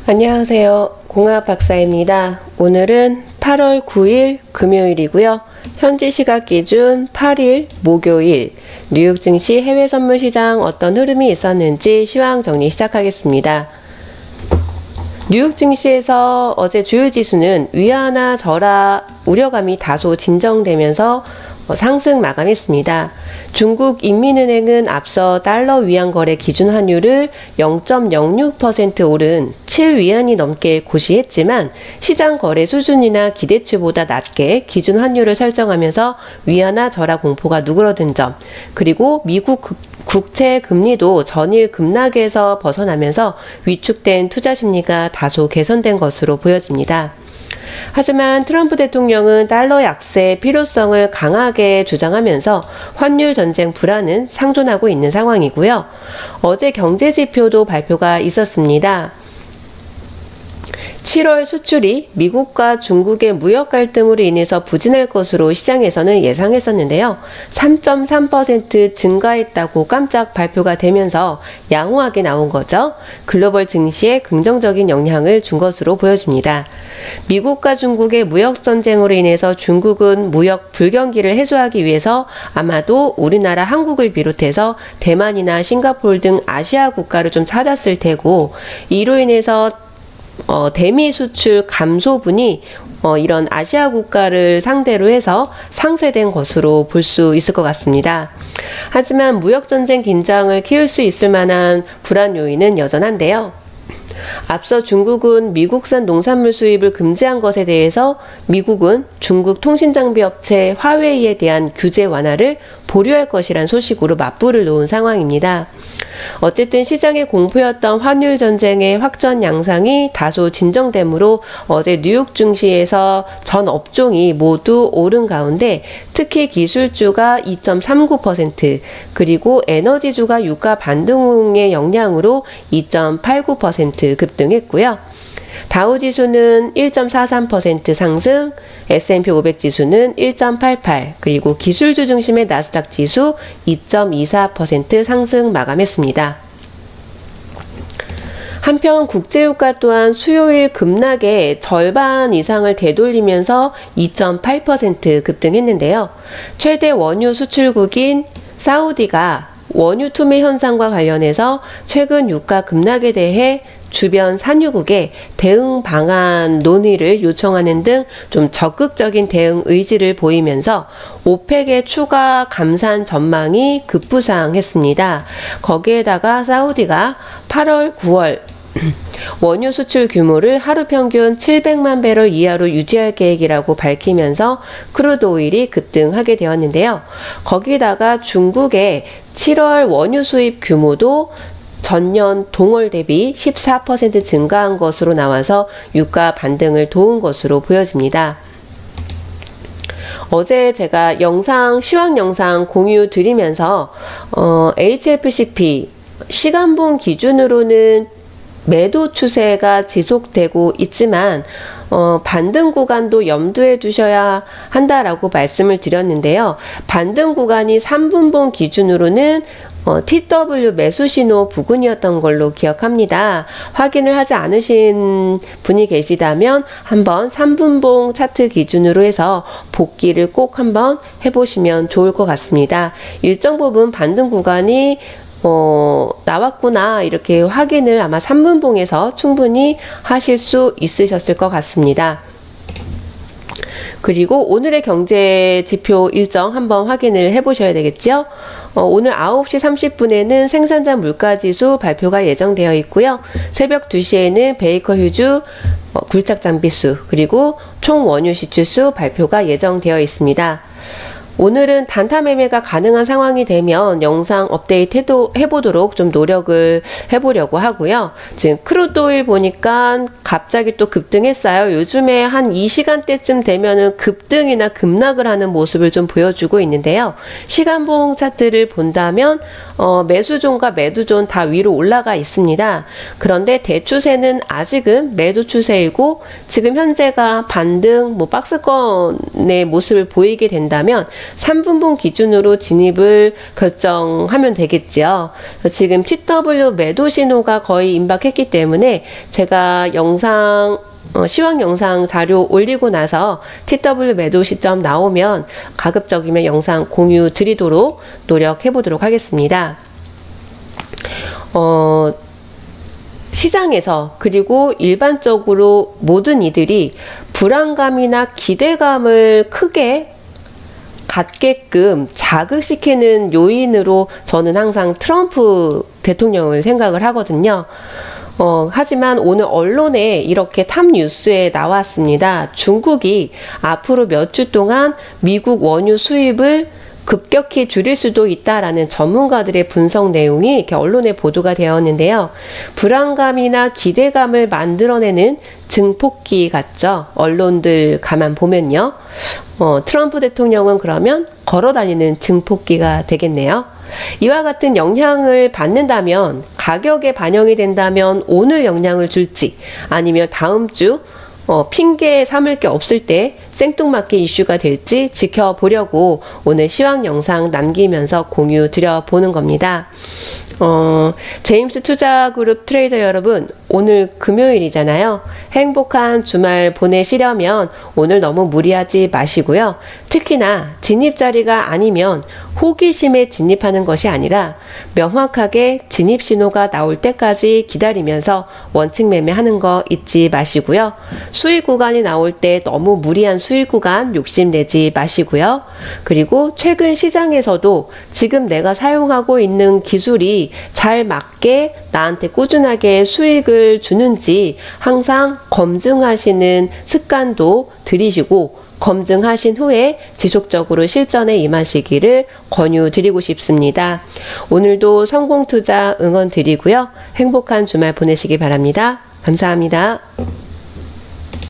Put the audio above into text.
안녕하세요. 공학 박사입니다. 오늘은 8월 9일 금요일이고요. 현지 시각 기준 8일 목요일 뉴욕 증시 해외 선물 시장 어떤 흐름이 있었는지 시황 정리 시작하겠습니다. 뉴욕 증시에서 어제 주요 지수는 위아나 절하 우려감이 다소 진정되면서 상승 마감했습니다. 중국 인민은행은 앞서 달러 위안 거래 기준 환율을 0.06% 오른 7위안이 넘게 고시했지만 시장 거래 수준이나 기대치보다 낮게 기준 환율을 설정하면서 위안화 절하 공포가 누그러든 점, 그리고 미국 국채 금리도 전일 급락에서 벗어나면서 위축된 투자 심리가 다소 개선된 것으로 보여집니다. 하지만 트럼프 대통령은 달러 약세 필요성을 강하게 주장하면서 환율 전쟁 불안은 상존하고 있는 상황이고요. 어제 경제 지표도 발표가 있었습니다. 7월 수출이 미국과 중국의 무역 갈등으로 인해서 부진할 것으로 시장에서는 예상했었는데요. 3.3% 증가했다고 깜짝 발표가 되면서 양호하게 나온 거죠. 글로벌 증시에 긍정적인 영향을 준 것으로 보여집니다. 미국과 중국의 무역 전쟁으로 인해서 중국은 무역 불경기를 해소하기 위해서 아마도 우리나라 한국을 비롯해서 대만이나 싱가포르 등 아시아 국가를 좀 찾았을 테고, 이로 인해서 대미 수출 감소분이 이런 아시아 국가를 상대로 해서 상쇄된 것으로 볼 수 있을 것 같습니다. 하지만 무역전쟁 긴장을 키울 수 있을 만한 불안 요인은 여전한데요. 앞서 중국은 미국산 농산물 수입을 금지한 것에 대해서 미국은 중국 통신장비 업체 화웨이에 대한 규제 완화를 보류할 것이란 소식으로 맞불을 놓은 상황입니다. 어쨌든 시장의 공포였던 환율 전쟁의 확전 양상이 다소 진정되므로 어제 뉴욕 증시에서 전 업종이 모두 오른 가운데 특히 기술주가 2.39%, 그리고 에너지주가 유가 반등의 영향으로 2.89% 급등했고요. 다우지수는 1.43% 상승, S&P 500 지수는 1.88, 그리고 기술주 중심의 나스닥 지수 2.24% 상승 마감했습니다. 한편 국제유가 또한 수요일 급락의 절반 이상을 되돌리면서 2.8% 급등했는데요. 최대 원유 수출국인 사우디가 원유 투매 현상과 관련해서 최근 유가 급락에 대해 주변 산유국에 대응 방안 논의를 요청하는 등 좀 적극적인 대응 의지를 보이면서 오펙의 추가 감산 전망이 급부상했습니다. 거기에다가 사우디가 8월, 9월 원유 수출 규모를 하루 평균 700만 배럴 이하로 유지할 계획이라고 밝히면서 크루드 오일이 급등하게 되었는데요. 거기다가 중국의 7월 원유 수입 규모도 전년 동월 대비 14% 증가한 것으로 나와서 유가 반등을 도운 것으로 보여집니다. 어제 제가 시황 영상 공유 드리면서 HFCP 시간봉 기준으로는 매도 추세가 지속되고 있지만 반등 구간도 염두에 두셔야 한다라고 말씀을 드렸는데요. 반등 구간이 3분봉 기준으로는 TW 매수 신호 부근이었던 걸로 기억합니다. 확인을 하지 않으신 분이 계시다면 한번 3분봉 차트 기준으로 해서 복귀를 꼭 한번 해보시면 좋을 것 같습니다. 일정 부분 반등 구간이 나왔구나 이렇게 확인을 아마 3분봉에서 충분히 하실 수 있으셨을 것 같습니다. 그리고 오늘의 경제 지표 일정 한번 확인을 해보셔야 되겠죠. 오늘 9시 30분에는 생산자 물가지수 발표가 예정되어 있고요. 새벽 2시에는 베이커 휴즈 굴착 장비수, 그리고 총 원유 시추수 발표가 예정되어 있습니다. 오늘은 단타 매매가 가능한 상황이 되면 영상 업데이트 해보도록 좀 노력을 해보려고 하고요. 지금 크루드 오일 보니까 갑자기 또 급등했어요. 요즘에 한 이 시간대쯤 되면은 급등이나 급락을 하는 모습을 좀 보여주고 있는데요. 시간봉 차트를 본다면 매수존과 매도존 다 위로 올라가 있습니다. 그런데 대추세는 아직은 매도 추세이고 지금 현재가 반등 박스권의 모습을 보이게 된다면 3분봉 기준으로 진입을 결정하면 되겠지요. 지금 TW 매도 신호가 거의 임박했기 때문에 제가 시황 영상 자료 올리고 나서 TW 매도 시점 나오면 가급적이면 영상 공유 드리도록 노력해 보도록 하겠습니다. 시장에서 그리고 일반적으로 모든 이들이 불안감이나 기대감을 크게 갖게끔 자극시키는 요인으로 저는 항상 트럼프 대통령을 생각을 하거든요. 하지만 오늘 언론에 이렇게 탑 뉴스에 나왔습니다. 중국이 앞으로 몇 주 동안 미국 원유 수입을 급격히 줄일 수도 있다라는 전문가들의 분석 내용이 이렇게 언론에 보도가 되었는데요. 불안감이나 기대감을 만들어내는 증폭기 같죠. 언론들 가만 보면요. 트럼프 대통령은 그러면 걸어다니는 증폭기가 되겠네요. 이와 같은 영향을 받는다면, 가격에 반영이 된다면 오늘 영향을 줄지, 아니면 다음 주 핑계 삼을 게 없을 때 생뚱맞게 이슈가 될지 지켜보려고 오늘 시황 영상 남기면서 공유 드려보는 겁니다. 제임스 투자그룹 트레이더 여러분, 오늘 금요일이잖아요. 행복한 주말 보내시려면 오늘 너무 무리하지 마시고요. 특히나 진입 자리가 아니면 호기심에 진입하는 것이 아니라 명확하게 진입 신호가 나올 때까지 기다리면서 원칙 매매하는 거 잊지 마시고요. 수익 구간이 나올 때 너무 무리한 수익 구간 욕심내지 마시고요. 그리고 최근 시장에서도 지금 내가 사용하고 있는 기술이 잘 맞게 나한테 꾸준하게 수익을 주는지 항상 검증하시는 습관도 들이시고, 검증하신 후에 지속적으로 실전에 임하시기를 권유드리고 싶습니다. 오늘도 성공 투자 응원 드리고요. 행복한 주말 보내시기 바랍니다. 감사합니다.